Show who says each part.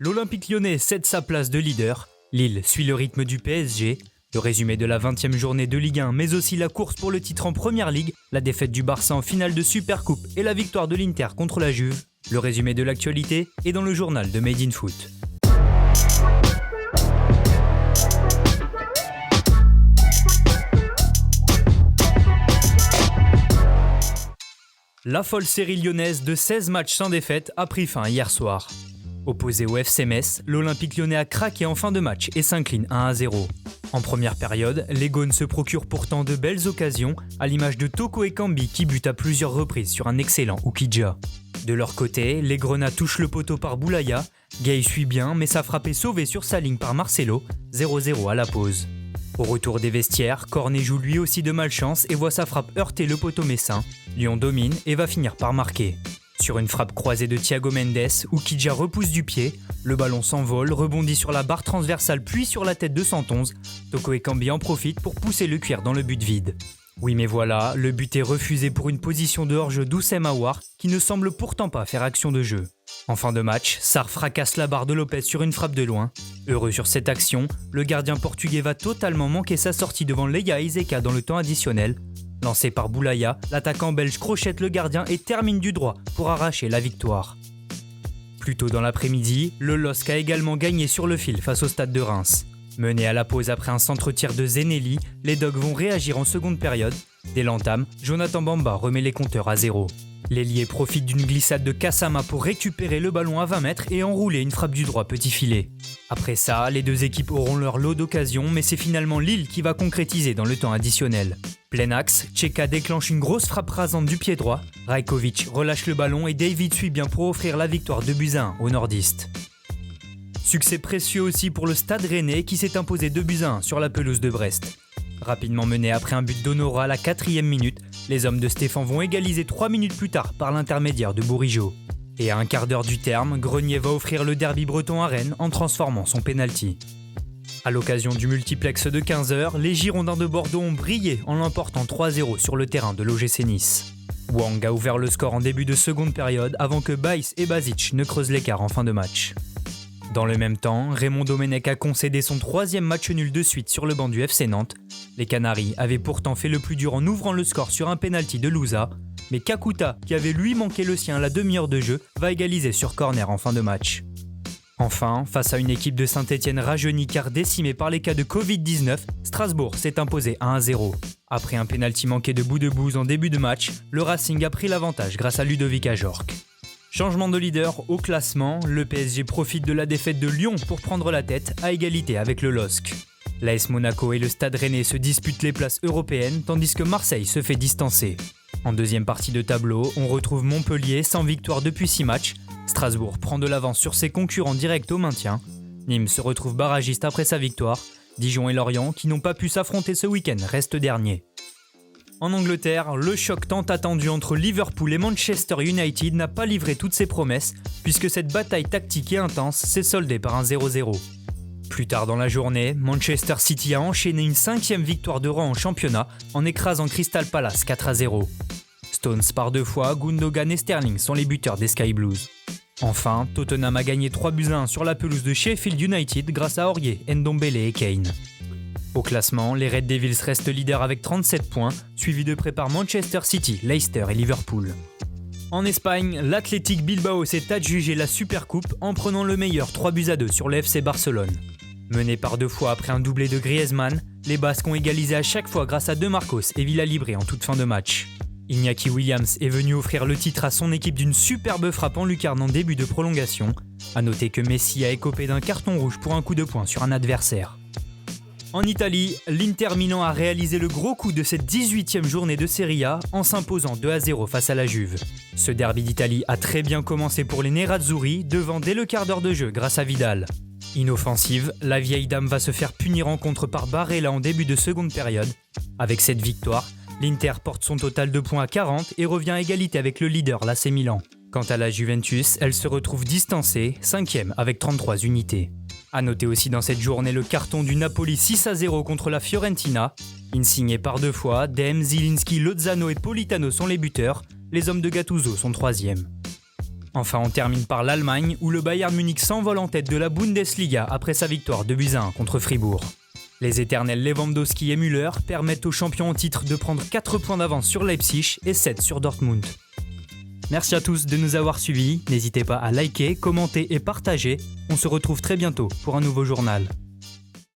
Speaker 1: L'Olympique lyonnais cède sa place de leader. Lille suit le rythme du PSG. Le résumé de la 20e journée de Ligue 1, mais aussi la course pour le titre en Première Ligue, la défaite du Barça en finale de Supercoupe et la victoire de l'Inter contre la Juve. Le résumé de l'actualité est dans le journal de Made in Foot. La folle série lyonnaise de 16 matchs sans défaite a pris fin hier soir. Opposé au FC Metz, l'Olympique lyonnais a craqué en fin de match et s'incline 1-0. En première période, les Gaunes se procurent pourtant de belles occasions, à l'image de Toko Ekambi qui bute à plusieurs reprises sur un excellent Oukidja. De leur côté, les Grenats touchent le poteau par Boulaya, Gay suit bien mais sa frappe est sauvée sur sa ligne par Marcelo, 0-0 à la pause. Au retour des vestiaires, Cornet joue lui aussi de malchance et voit sa frappe heurter le poteau messin. Lyon domine et va finir par marquer. Sur une frappe croisée de Thiago Mendes, Oukidja repousse du pied, le ballon s'envole, rebondit sur la barre transversale puis sur la tête de 111. Toko Ekambi en profite pour pousser le cuir dans le but vide. Oui mais voilà, le but est refusé pour une position de hors-jeu d'Oussem Aouar qui ne semble pourtant pas faire action de jeu. En fin de match, Sarr fracasse la barre de Lopez sur une frappe de loin. Heureux sur cette action, le gardien portugais va totalement manquer sa sortie devant Leia Iseka dans le temps additionnel. Lancé par Boulaya, l'attaquant belge crochette le gardien et termine du droit pour arracher la victoire. Plus tôt dans l'après-midi, le LOSC a également gagné sur le fil face au Stade de Reims. Menés à la pause après un centre-tir de Zenelli, les Dogs vont réagir en seconde période. Dès l'entame, Jonathan Bamba remet les compteurs à 0. L'ailier profite d'une glissade de Kassama pour récupérer le ballon à 20 mètres et enrouler une frappe du droit petit filet. Après ça, les deux équipes auront leur lot d'occasions, mais c'est finalement Lille qui va concrétiser dans le temps additionnel. Plein axe, Tcheka déclenche une grosse frappe rasante du pied droit, Rajkovic relâche le ballon et David suit bien pour offrir la victoire 2-1 aux nordistes. Succès précieux aussi pour le Stade Rennais qui s'est imposé 2-1 sur la pelouse de Brest. Rapidement mené après un but d'Honora à la 4e minute, les hommes de Stéphane vont égaliser 3 minutes plus tard par l'intermédiaire de Bourigeaud. Et à un quart d'heure du terme, Grenier va offrir le derby breton à Rennes en transformant son pénalty. À l'occasion du multiplex de 15h, les Girondins de Bordeaux ont brillé en l'emportant 3-0 sur le terrain de l'OGC Nice. Wang a ouvert le score en début de seconde période avant que Baïs et Basic ne creusent l'écart en fin de match. Dans le même temps, Raymond Domenech a concédé son 3e match nul de suite sur le banc du FC Nantes. Les Canaries avaient pourtant fait le plus dur en ouvrant le score sur un pénalty de Louza, mais Kakuta, qui avait lui manqué le sien à la demi-heure de jeu, va égaliser sur corner en fin de match. Enfin, face à une équipe de Saint-Etienne rajeunie car décimée par les cas de Covid-19, Strasbourg s'est imposé 1-0. Après un pénalty manqué de Boudebouz en début de match, le Racing a pris l'avantage grâce à Ludovic Ajorc. Changement de leader au classement, le PSG profite de la défaite de Lyon pour prendre la tête à égalité avec le LOSC. L'AS Monaco et le Stade Rennais se disputent les places européennes tandis que Marseille se fait distancer. En deuxième partie de tableau, on retrouve Montpellier sans victoire depuis 6 matchs. Strasbourg prend de l'avance sur ses concurrents directs au maintien. Nîmes se retrouve barragiste après sa victoire. Dijon et Lorient, qui n'ont pas pu s'affronter ce week-end, restent derniers. En Angleterre, le choc tant attendu entre Liverpool et Manchester United n'a pas livré toutes ses promesses, puisque cette bataille tactique et intense s'est soldée par un 0-0. Plus tard dans la journée, Manchester City a enchaîné une 5e victoire de rang en championnat en écrasant Crystal Palace 4-0. Stones par 2 fois, Gundogan et Sterling sont les buteurs des Sky Blues. Enfin, Tottenham a gagné 3-1 sur la pelouse de Sheffield United grâce à Aurier, Ndombele et Kane. Au classement, les Red Devils restent leaders avec 37 points, suivis de près par Manchester City, Leicester et Liverpool. En Espagne, l'Athletic Bilbao s'est adjugé la Supercoupe en prenant le meilleur 3-2 sur le FC Barcelone. Menés par 2 fois après un doublé de Griezmann, les Basques ont égalisé à chaque fois grâce à De Marcos et Villalibre en toute fin de match. Iñaki Williams est venu offrir le titre à son équipe d'une superbe frappe en lucarne en début de prolongation. A noter que Messi a écopé d'un carton rouge pour un coup de poing sur un adversaire. En Italie, l'Inter Milan a réalisé le gros coup de cette 18e journée de Serie A en s'imposant 2-0 face à la Juve. Ce derby d'Italie a très bien commencé pour les Nerazzurri, devant dès le quart d'heure de jeu grâce à Vidal. Inoffensive, la vieille dame va se faire punir en contre par Barella en début de seconde période. Avec cette victoire, l'Inter porte son total de points à 40 et revient à égalité avec le leader l'AC Milan. Quant à la Juventus, elle se retrouve distancée, 5e avec 33 unités. A noter aussi dans cette journée le carton du Napoli 6-0 contre la Fiorentina. Insigné par 2 fois, Dem, Zielinski, Lozano et Politano sont les buteurs. Les hommes de Gattuso sont 3e. Enfin, on termine par l'Allemagne, où le Bayern Munich s'envole en tête de la Bundesliga après sa victoire 2-1 contre Fribourg. Les éternels Lewandowski et Müller permettent aux champions en titre de prendre 4 points d'avance sur Leipzig et 7 sur Dortmund. Merci à tous de nous avoir suivis, n'hésitez pas à liker, commenter et partager. On se retrouve très bientôt pour un nouveau journal.